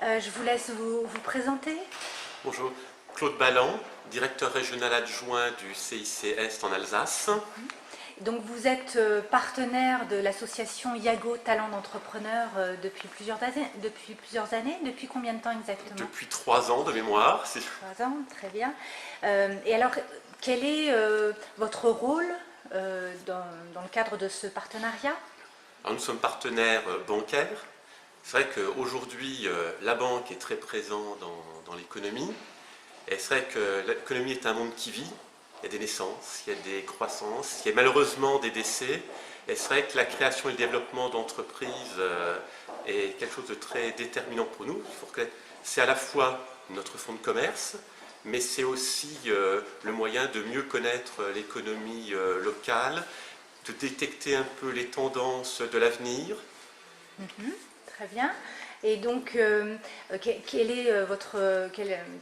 Je vous laisse vous présenter. Bonjour, Claude Balland, directeur régional adjoint du CIC Est en Alsace. Donc vous êtes partenaire de l'association IAGO Talent d'entrepreneur depuis plusieurs années. Depuis combien de temps exactement? Depuis 3 ans de mémoire. 3 ans, très bien. Et alors, quel est votre rôle dans le cadre de ce partenariat? Alors, nous sommes partenaires bancaires. C'est vrai qu'aujourd'hui, la banque est très présente dans l'économie. Et c'est vrai que l'économie est un monde qui vit. Il y a des naissances, il y a des croissances, il y a malheureusement des décès. Et c'est vrai que la création et le développement d'entreprises est quelque chose de très déterminant pour nous. Il faut reconnaître, c'est à la fois notre fonds de commerce, mais c'est aussi le moyen de mieux connaître l'économie locale, de détecter un peu les tendances de l'avenir. Très bien. Et donc, quelle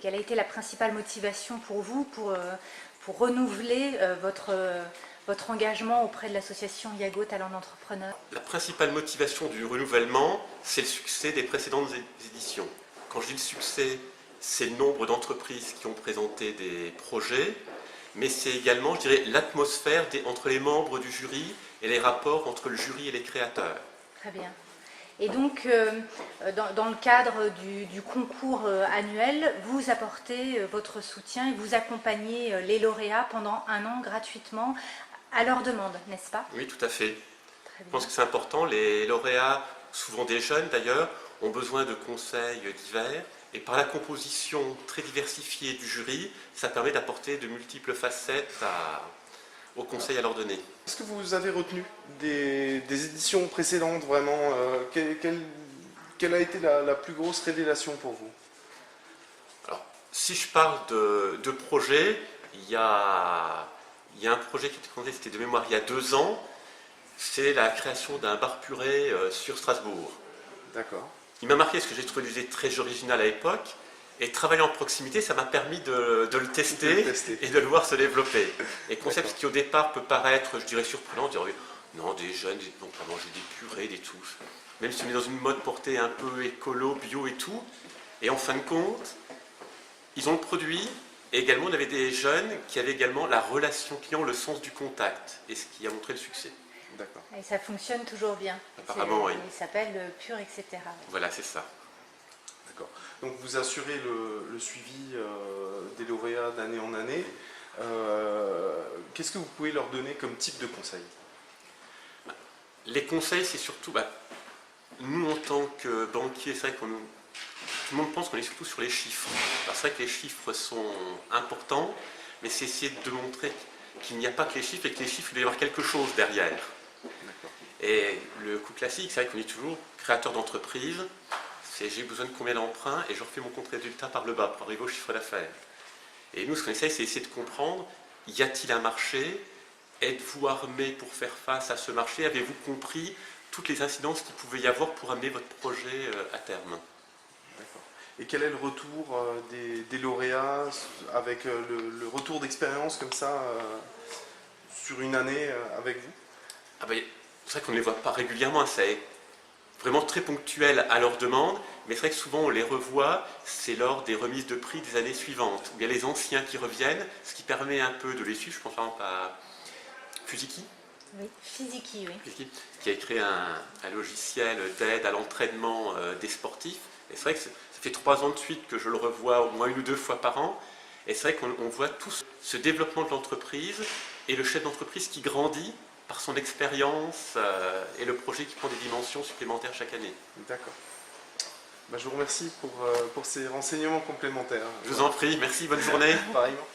a été la principale motivation pour vous pour renouveler votre engagement auprès de l'association IAGO Talent d'entrepreneur? La principale motivation du renouvellement, c'est le succès des précédentes éditions. Quand je dis le succès, c'est le nombre d'entreprises qui ont présenté des projets, mais c'est également, je dirais, l'atmosphère entre les membres du jury et les rapports entre le jury et les créateurs. Très bien. Et donc, dans le cadre du concours annuel, vous apportez votre soutien et vous accompagnez les lauréats pendant 1 an gratuitement à leur demande, n'est-ce pas? Oui, tout à fait. Très bien. Je pense que c'est important. Les lauréats, souvent des jeunes d'ailleurs, ont besoin de conseils divers. Et par la composition très diversifiée du jury, ça permet d'apporter de multiples facettes aux conseils à leur donner. Est-ce que vous avez retenu des éditions précédentes vraiment quelle a été la plus grosse révélation pour vous? Alors, si je parle de projets, il y a un projet qui était présenté, c'était de mémoire il y a 2 ans, c'est la création d'un bar purée sur Strasbourg. D'accord. Il m'a marqué parce que j'ai trouvé l'idée très originale à l'époque. Et travailler en proximité, ça m'a permis de le tester et de le voir se développer. Et concept qui au départ peut paraître, je dirais, surprenant, de dire non, des jeunes vont pas manger des purées, des tout. Même si on est dans une mode portée un peu écolo, bio et tout. Et en fin de compte, ils ont le produit. Et également, on avait des jeunes qui avaient également la relation client, le sens du contact. Et ce qui a montré le succès. D'accord. Et ça fonctionne toujours bien. Apparemment, oui. Il s'appelle Pur, etc. Voilà, c'est ça. D'accord. Donc vous assurez le suivi des lauréats d'année en année. Qu'est-ce que vous pouvez leur donner comme type de conseil? Les conseils, c'est surtout, nous en tant que banquiers, c'est vrai tout le monde pense qu'on est surtout sur les chiffres. Alors c'est vrai que les chiffres sont importants, mais c'est essayer de montrer qu'il n'y a pas que les chiffres et que les chiffres, il doit y avoir quelque chose derrière. Et le coup classique, c'est vrai qu'on est toujours créateur d'entreprise. J'ai besoin de combien d'emprunts et je refais mon compte résultat par le bas pour arriver au chiffre d'affaires. Et nous, ce qu'on essaye, c'est essayer de comprendre, y a-t-il un marché? Êtes-vous armé pour faire face à ce marché? Avez-vous compris toutes les incidences qu'il pouvait y avoir pour amener votre projet à terme? D'accord. Et quel est le retour des lauréats avec le retour d'expérience comme ça sur une année avec vous? C'est vrai qu'on ne les voit pas régulièrement, c'est vraiment très ponctuel à leur demande, mais c'est vrai que souvent on les revoit, c'est lors des remises de prix des années suivantes. Il y a les anciens qui reviennent, ce qui permet un peu de les suivre. Je pense par exemple à Fusiki. Oui, Fusiki, oui. Fusiki, qui a créé un logiciel d'aide à l'entraînement des sportifs. Et c'est vrai que ça fait 3 ans de suite que je le revois au moins 1 ou 2 fois par an. Et c'est vrai qu'on voit tout ce développement de l'entreprise et le chef d'entreprise qui grandit par son expérience et le projet qui prend des dimensions supplémentaires chaque année. D'accord. Je vous remercie pour ces renseignements complémentaires. Je vous en prie, merci, bonne journée. Pareillement.